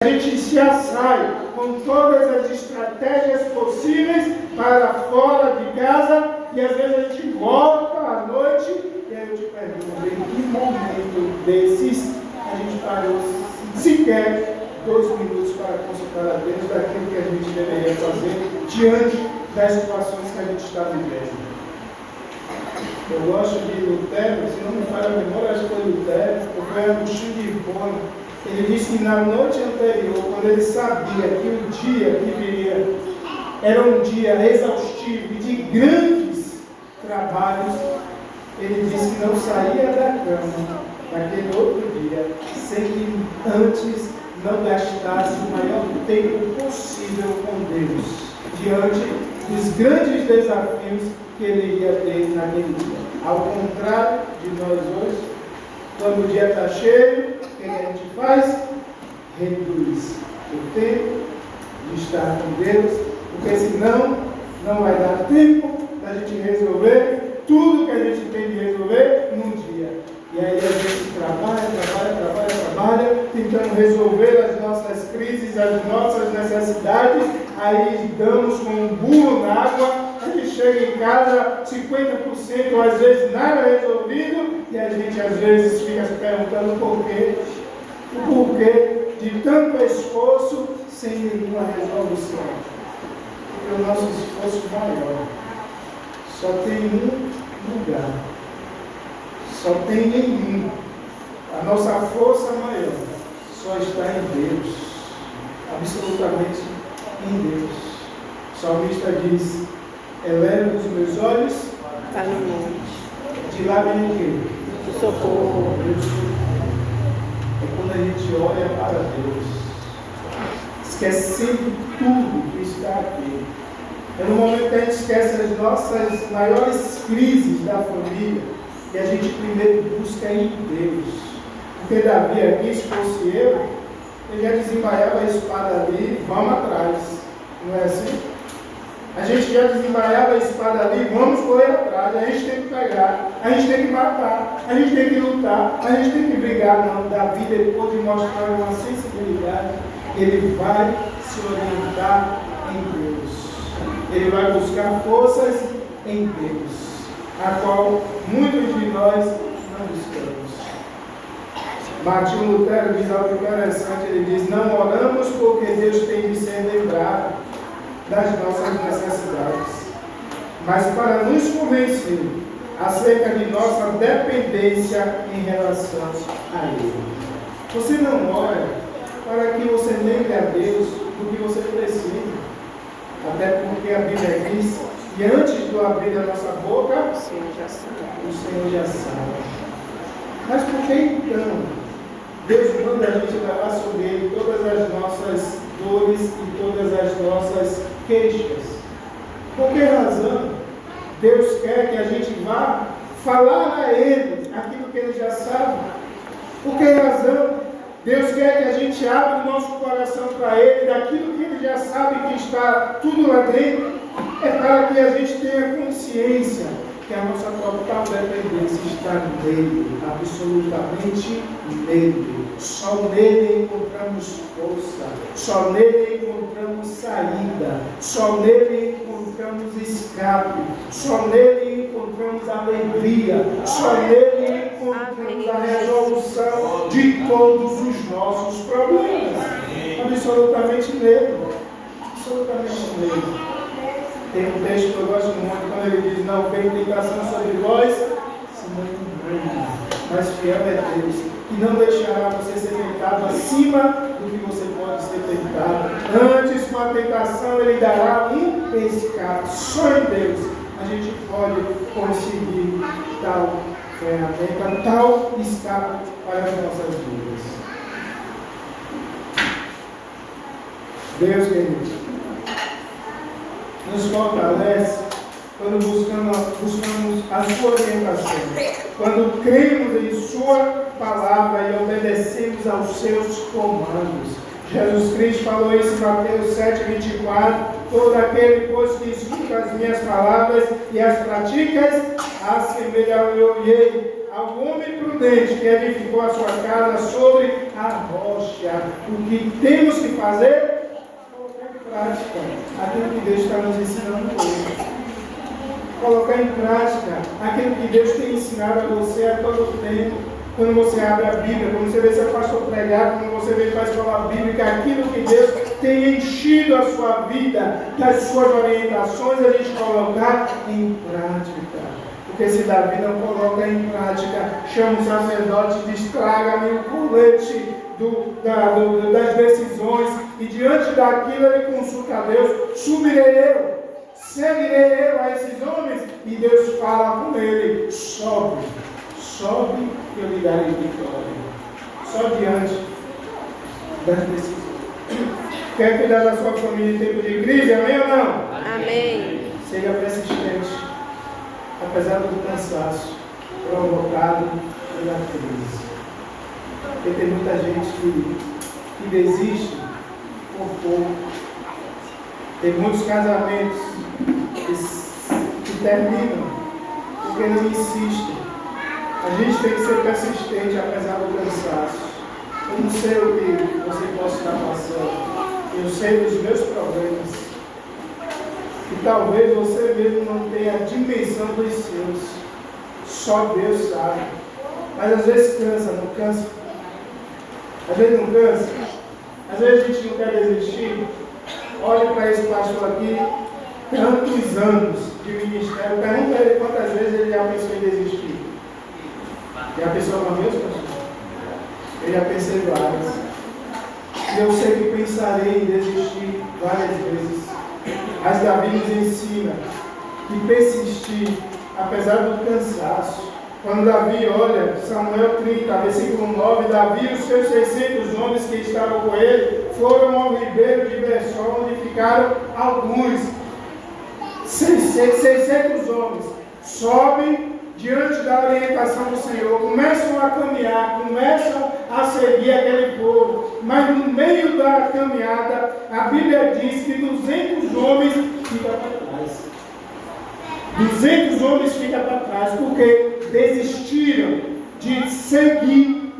A gente já sai com todas as estratégias possíveis para fora de casa e às vezes a gente volta à noite e aí eu te pergunto, em que momento desses a gente parou sequer 2 minutos para consultar a Deus daquilo que a gente deveria fazer diante das situações que a gente está vivendo? Eu gosto de Lutero, se não me falha a memória, acho que foi Lutero, ou foi Agostinho de Hipona. Ele disse que na noite anterior, quando ele sabia que o dia que viria era um dia exaustivo e de grandes trabalhos, ele disse que não saía da cama naquele outro dia sem que antes não gastasse o maior tempo possível com Deus, diante dos grandes desafios que ele iria ter naquele dia. Ao contrário de nós hoje, quando o dia está cheio, o que a gente faz? Reduz o tempo de estar com Deus, porque senão não vai dar tempo da gente resolver tudo que a gente tem de resolver num dia. E aí a gente trabalha, tentando resolver as nossas crises, as nossas necessidades, aí damos com um burro na água, a gente chega em casa, 50%, às vezes nada resolvido, e a gente às vezes fica se perguntando por quê, o porquê de tanto esforço sem nenhuma resolução. Porque o nosso esforço maior só tem um lugar, só tem nenhum. A nossa força maior só está em Deus, absolutamente em Deus. O salmista diz: eleva os meus olhos Está no monte. de lá vem o quê? O socorro. É quando a gente olha para Deus, esquecendo tudo que está aqui. É no momento que a gente esquece as nossas maiores crises da família e a gente primeiro busca em Deus. Porque Davi aqui, se fosse eu, ele já desembaiava a espada ali, vamos atrás. Não é assim? A gente já desembaiava a espada ali, vamos correr atrás, a gente tem que pegar, a gente tem que matar, a gente tem que lutar, a gente tem que brigar. Não, Davi, depois de mostrar uma sensibilidade, ele vai se orientar em Deus. Ele vai buscar forças em Deus, a qual muitos de nós não buscamos. Martinho Lutero diz algo interessante, ele diz: não oramos porque Deus tem de ser lembrado das nossas necessidades, mas para nos convencer acerca de nossa dependência em relação a Ele. Você não ora para que você lembre a Deus do que você precisa, até porque a Bíblia diz que antes de abrir a nossa boca, o Senhor já sabe. Mas por que então Deus manda a gente levar sobre Ele todas as nossas dores e todas as nossas queixas? Por que razão Deus quer que a gente vá falar a Ele aquilo que Ele já sabe? Por que razão Deus quer que a gente abra o nosso coração para Ele daquilo que Ele já sabe que está tudo lá dentro? É para que a gente tenha consciência que a nossa total dependência está nele, absolutamente nele. Só nele encontramos força, só nele encontramos saída, só nele encontramos escape, só nele encontramos alegria, só nele encontramos a resolução de todos os nossos problemas. Absolutamente nele. Absolutamente nele. Tem um texto que eu gosto muito, quando ele diz: não vem tentação sobre vós, senão engano, mas fiel é Deus, que não deixará você ser tentado acima do que você pode ser tentado. Antes, com a tentação, Ele dará um escape. Só em Deus a gente pode conseguir tal ferramenta, tal escape para as nossas vidas. Deus, querido, nos fortalece quando buscamos a sua orientação, quando cremos em sua palavra e obedecemos aos seus comandos. Jesus Cristo falou isso em Mateus 7:24: todo aquele, pois, que escuta as minhas palavras e as pratica, assemelhar-me-ei Algum homem prudente que edificou a sua casa sobre a rocha. O que temos que fazer? Colocar em prática aquilo que Deus está nos ensinando hoje. Colocar em prática aquilo que Deus tem ensinado a você a todo tempo. Quando você abre a Bíblia, quando você vê seu pastor pregar, quando você vê para a escola bíblica, aquilo que Deus tem enchido a sua vida, das suas orientações, a gente colocar em prática. Porque se Davi não coloca em prática, chama o sacerdote e diz: traga-me o colete das decisões, e diante daquilo ele consulta a Deus: subirei eu, seguirei eu a esses homens, e Deus fala com ele: sobe, que eu lhe darei vitória. Só diante das decisões. Quer cuidar da sua família em tempo de crise? Amém ou não? Amém. Seja persistente, apesar do cansaço provocado pela crise. Porque tem muita gente que desiste por pouco. Tem muitos casamentos que terminam porque não insistem. A gente tem que ser persistente apesar do cansaço. Eu não sei o que você possa estar passando. Eu sei dos meus problemas. E talvez você mesmo não tenha a dimensão dos seus. Só Deus sabe. Mas às vezes cansa, não cansa? Às vezes não cansa? Às vezes a gente não quer desistir. Olhe para esse pastor aqui, tantos anos de ministério. Pergunta a ele quantas vezes ele já pensou em desistir. Já pensou uma vez, pastor? Eu já pensei várias. E eu sei que pensarei em desistir várias vezes. Mas Davi nos ensina que persistir, apesar do cansaço. Quando Davi olha, Samuel 30, versículo 9, Davi e os seus 600 homens que estavam com ele foram ao ribeiro de Bessol, onde ficaram alguns. 600 homens sobem diante da orientação do Senhor, começam a caminhar, começam a seguir aquele povo, mas no meio da caminhada, a Bíblia diz que 200 homens ficam para trás. 200 homens ficam para trás, porque desistiram de seguir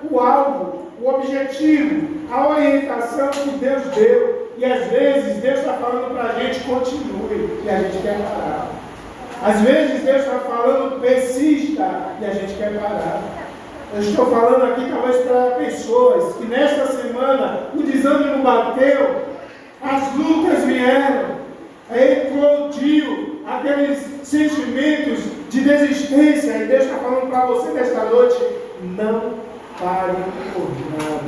o alvo, o objetivo, a orientação que Deus deu. E às vezes Deus está falando para a gente: continue, e a gente quer parar. Às vezes Deus está falando: persista, e a gente quer parar. Eu estou falando aqui talvez para pessoas que nesta semana o desânimo bateu, as lutas vieram, eclodiu aqueles sentimentos de desistência, e Deus está falando para você nesta noite: não pare por nada.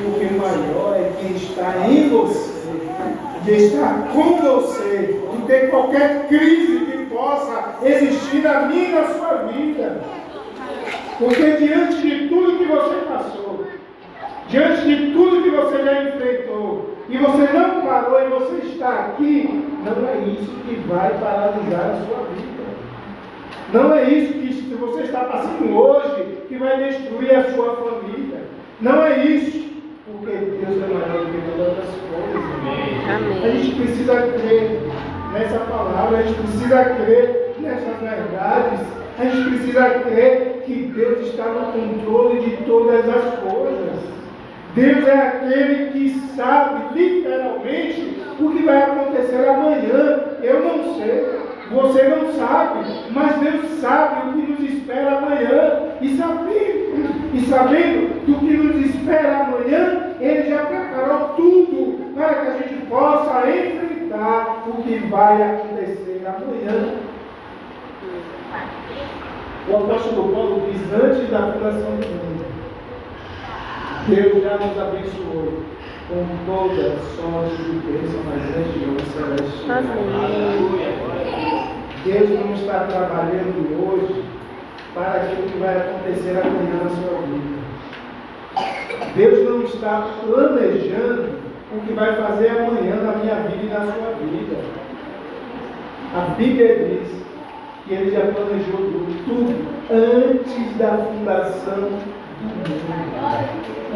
Porque maior é quem está em você, quem está com você, do que qualquer crise que possa existir na minha e na sua vida. Porque diante de tudo que você passou, diante de tudo que você já enfrentou, e você não parou e você está aqui, não é isso que vai paralisar a sua vida. Não é isso que você está passando hoje que vai destruir a sua família. Não é isso, porque Deus é maior do que todas as coisas. Amém. A gente precisa crer nessa palavra, a gente precisa crer nessas verdades, a gente precisa crer que Deus está no controle de todas as coisas. Deus é aquele que sabe literalmente o que vai acontecer amanhã. Eu não sei, você não sabe, mas Deus sabe o que nos espera amanhã. E sabendo do que nos espera amanhã, Ele já preparou tudo para que a gente possa enfrentar o que vai acontecer amanhã. O apóstolo Paulo diz: antes da fundação do mundo, Deus já nos abençoou com toda sorte de bênção nas regiões celestiais. Deus não está trabalhando hoje para aquilo que vai acontecer amanhã na sua vida. Deus não está planejando o que vai fazer amanhã na minha vida e na sua vida. A Bíblia diz que Ele já planejou tudo antes da fundação do mundo.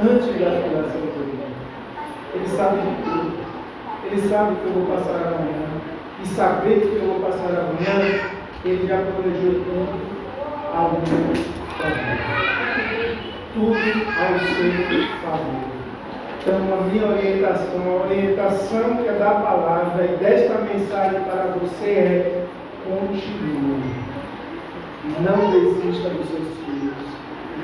Antes da fundação do mundo. Ele sabe de tudo. Ele sabe o que eu vou passar amanhã. E saber que eu vou passar amanhã, Ele já planejou tudo ao meu favor. Tudo ao seu favor. Então, a minha orientação, a orientação que é da palavra e desta mensagem para você é: continue. Não desista dos seus filhos.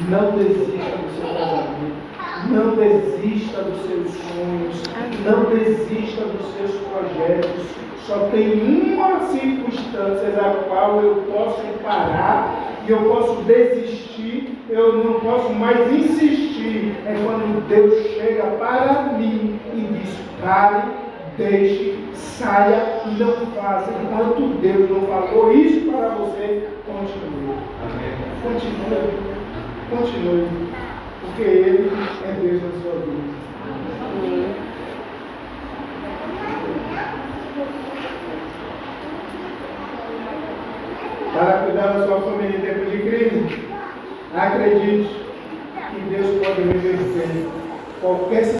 Não desista do seu casamento. Não desista dos seus sonhos. Não desista dos seus projetos. Só tem uma circunstância na qual eu posso parar e eu posso desistir, eu não posso mais insistir. É quando Deus chega para mim e diz: pare, deixe, saia e não faça. Enquanto Deus não falou isso para você, continue. Continue. Continue. Porque Ele é Deus na sua vida. Amém. Para cuidar da sua família em tempo de crise, acredite que Deus pode reverter qualquer situação.